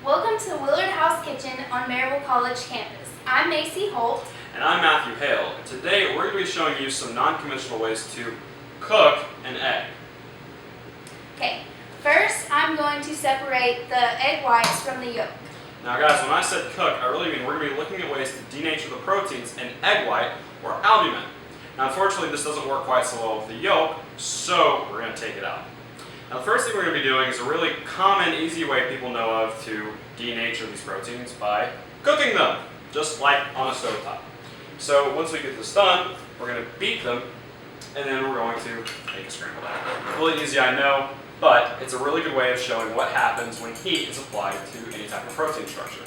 Welcome to Willard House Kitchen on Maryville College campus. I'm Macy Holt. And I'm Matthew Hale. And today we're going to be showing you some non-conventional ways to cook an egg. Okay, first I'm going to separate the egg whites from the yolk. Now guys, when I said cook, I really mean we're going to be looking at ways to denature the proteins in egg white or albumin. Now unfortunately this doesn't work quite so well with the yolk, so we're going to take it out. Now the first thing we're going to be doing is a really common, easy way people know of to denature these proteins by cooking them, just like on a stovetop. So once we get this done, we're going to beat them, and then we're going to make a scrambled egg. Really easy, I know, but it's a really good way of showing what happens when heat is applied to any type of protein structure.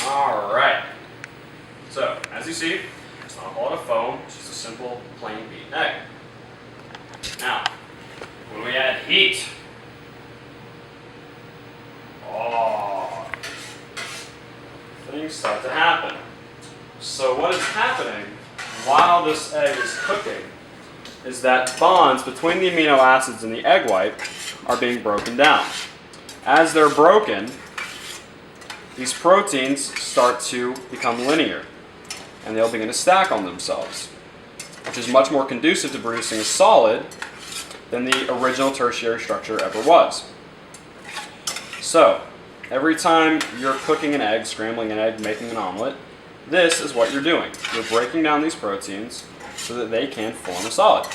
Alright, so as you see, it's not a lot of foam, it's just a simple plain beaten egg. Now, when we add heat, things start to happen. So what is happening while this egg is cooking is that bonds between the amino acids in the egg white are being broken down. As they're broken, these proteins start to become linear, and they'll begin to stack on themselves, which is much more conducive to producing a solid than the original tertiary structure ever was. So, every time you're cooking an egg, scrambling an egg, making an omelet, this is what you're doing. You're breaking down these proteins so that they can form a solid.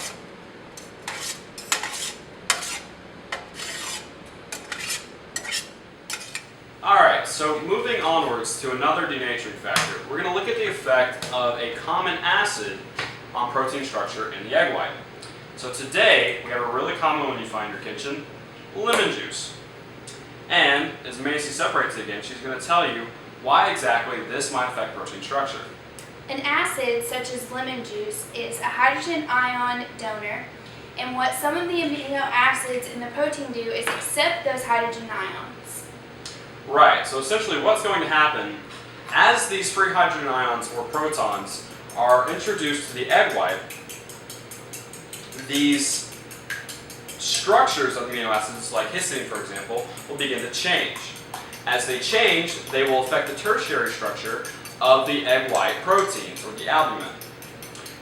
Alright, so moving onwards to another denaturing factor, we're going to look at the effect of a common acid on protein structure in the egg white. So today, we have a really common one you find in your kitchen, lemon juice. And as Macy separates it again, she's going to tell you why exactly this might affect protein structure. An acid such as lemon juice is a hydrogen ion donor, and what some of the amino acids in the protein do is accept those hydrogen ions. Right, so essentially what's going to happen as these free hydrogen ions or protons are introduced to the egg white, these structures of the amino acids, like histidine for example, will begin to change. As they change, they will affect the tertiary structure of the egg white proteins, or the albumin.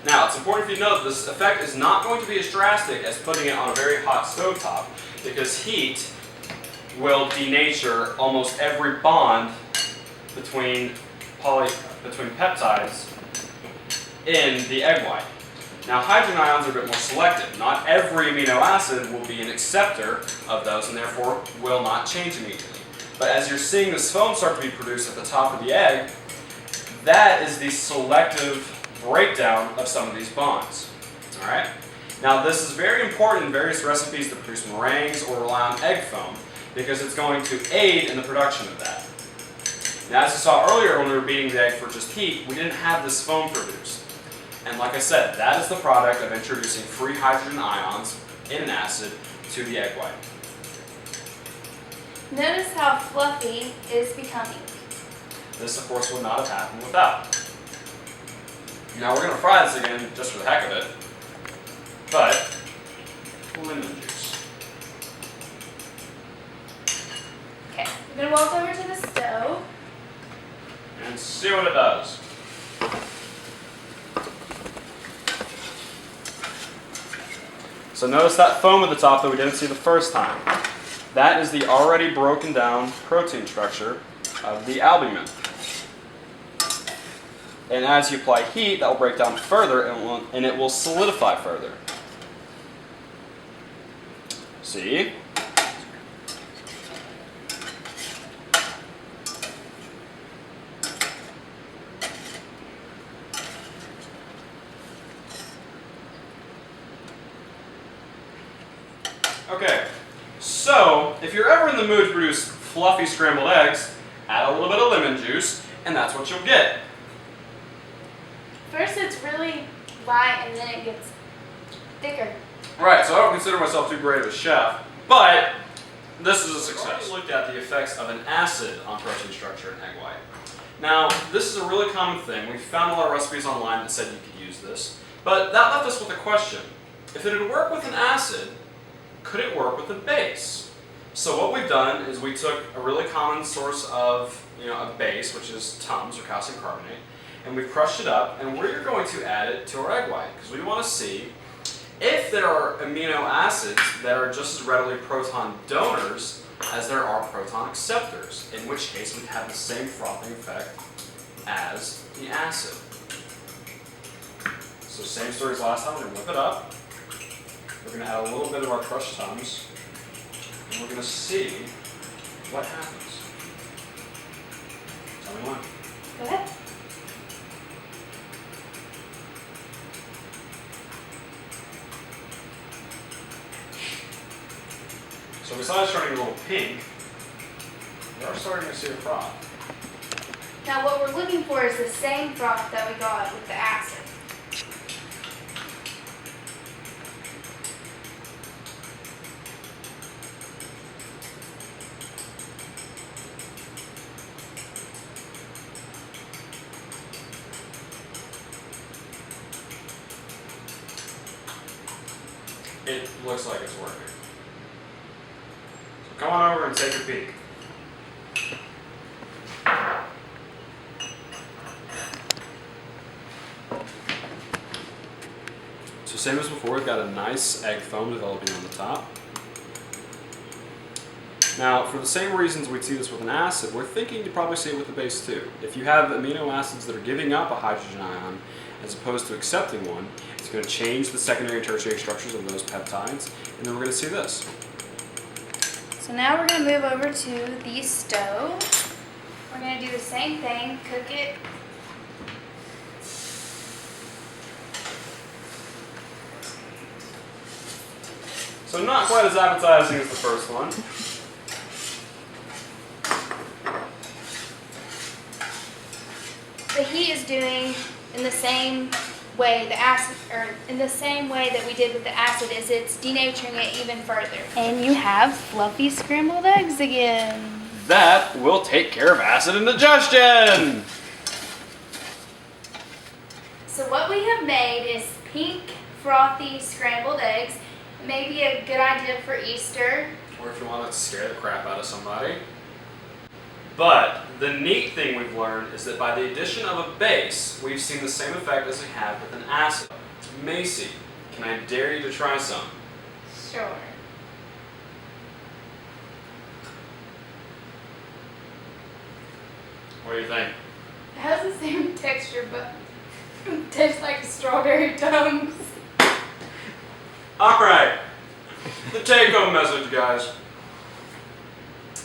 Now, it's important for you to know that this effect is not going to be as drastic as putting it on a very hot stovetop, because heat will denature almost every bond between peptides in the egg white. Now, hydrogen ions are a bit more selective. Not every amino acid will be an acceptor of those and therefore will not change immediately. But as you're seeing this foam start to be produced at the top of the egg, that is the selective breakdown of some of these bonds. Alright? Now, this is very important in various recipes to produce meringues or rely on egg foam, because it's going to aid in the production of that. Now, as you saw earlier when we were beating the egg for just heat, we didn't have this foam produced. And like I said, that is the product of introducing free hydrogen ions in an acid to the egg white. Notice how fluffy it is becoming. This, of course, would not have happened without. Now, we're going to fry this again just for the heck of it, but lemon juice. Okay, I'm going to walk over to the stove. And see what it does. So notice that foam at the top that we didn't see the first time. That is the already broken down protein structure of the albumin. And as you apply heat, that will break down further and it will solidify further. See? Okay, so if you're ever in the mood to produce fluffy scrambled eggs, add a little bit of lemon juice, and that's what you'll get. First it's really light and then it gets thicker. Right, so I don't consider myself too great of a chef, but This is a success. We looked at the effects of an acid on protein structure in egg white. Now, this is a really common thing. We found a lot of recipes online that said you could use this, but that left us with a question. If it had worked with an acid, could it work with a base? So what we've done is we took a really common source of a base, which is Tums or calcium carbonate, and we've crushed it up, and we're going to add it to our egg white because we want to see if there are amino acids that are just as readily proton donors as there are proton acceptors, in which case we'd have the same frothing effect as the acid. So same story as last time, we're going to whip it up. We're going to add a little bit of our crushed Tums, and we're going to see what happens. Tell me when. Go ahead. So besides turning a little pink, we are starting to see a froth. Now what we're looking for is the same froth that we got with the acid. It looks like it's working. So come on over and take a peek. So same as before, we've got a nice egg foam developing on the top. Now, for the same reasons we'd see this with an acid, we're thinking you'd probably see it with the base too. If you have amino acids that are giving up a hydrogen ion as opposed to accepting one, it's going to change the secondary and tertiary structures of those peptides, and then we're going to see this. So now we're going to move over to the stove. We're going to do the same thing, cook it. So not quite as appetizing as the first one. The heat is doing in the same way that we did with the acid, is it's denaturing it even further. And you have fluffy scrambled eggs again. That will take care of acid indigestion. So what we have made is pink frothy scrambled eggs. Maybe a good idea for Easter. Or if you want to scare the crap out of somebody. But the neat thing we've learned is that by the addition of a base, we've seen the same effect as we have with an acid. Macy, can I dare you to try some? Sure. What do you think? It has the same texture, but it tastes like strawberry Tums. Alright, the take-home message, guys,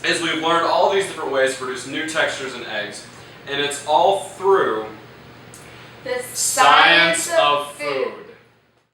is we've learned all these different ways to produce new textures in eggs, and it's all through The science of food.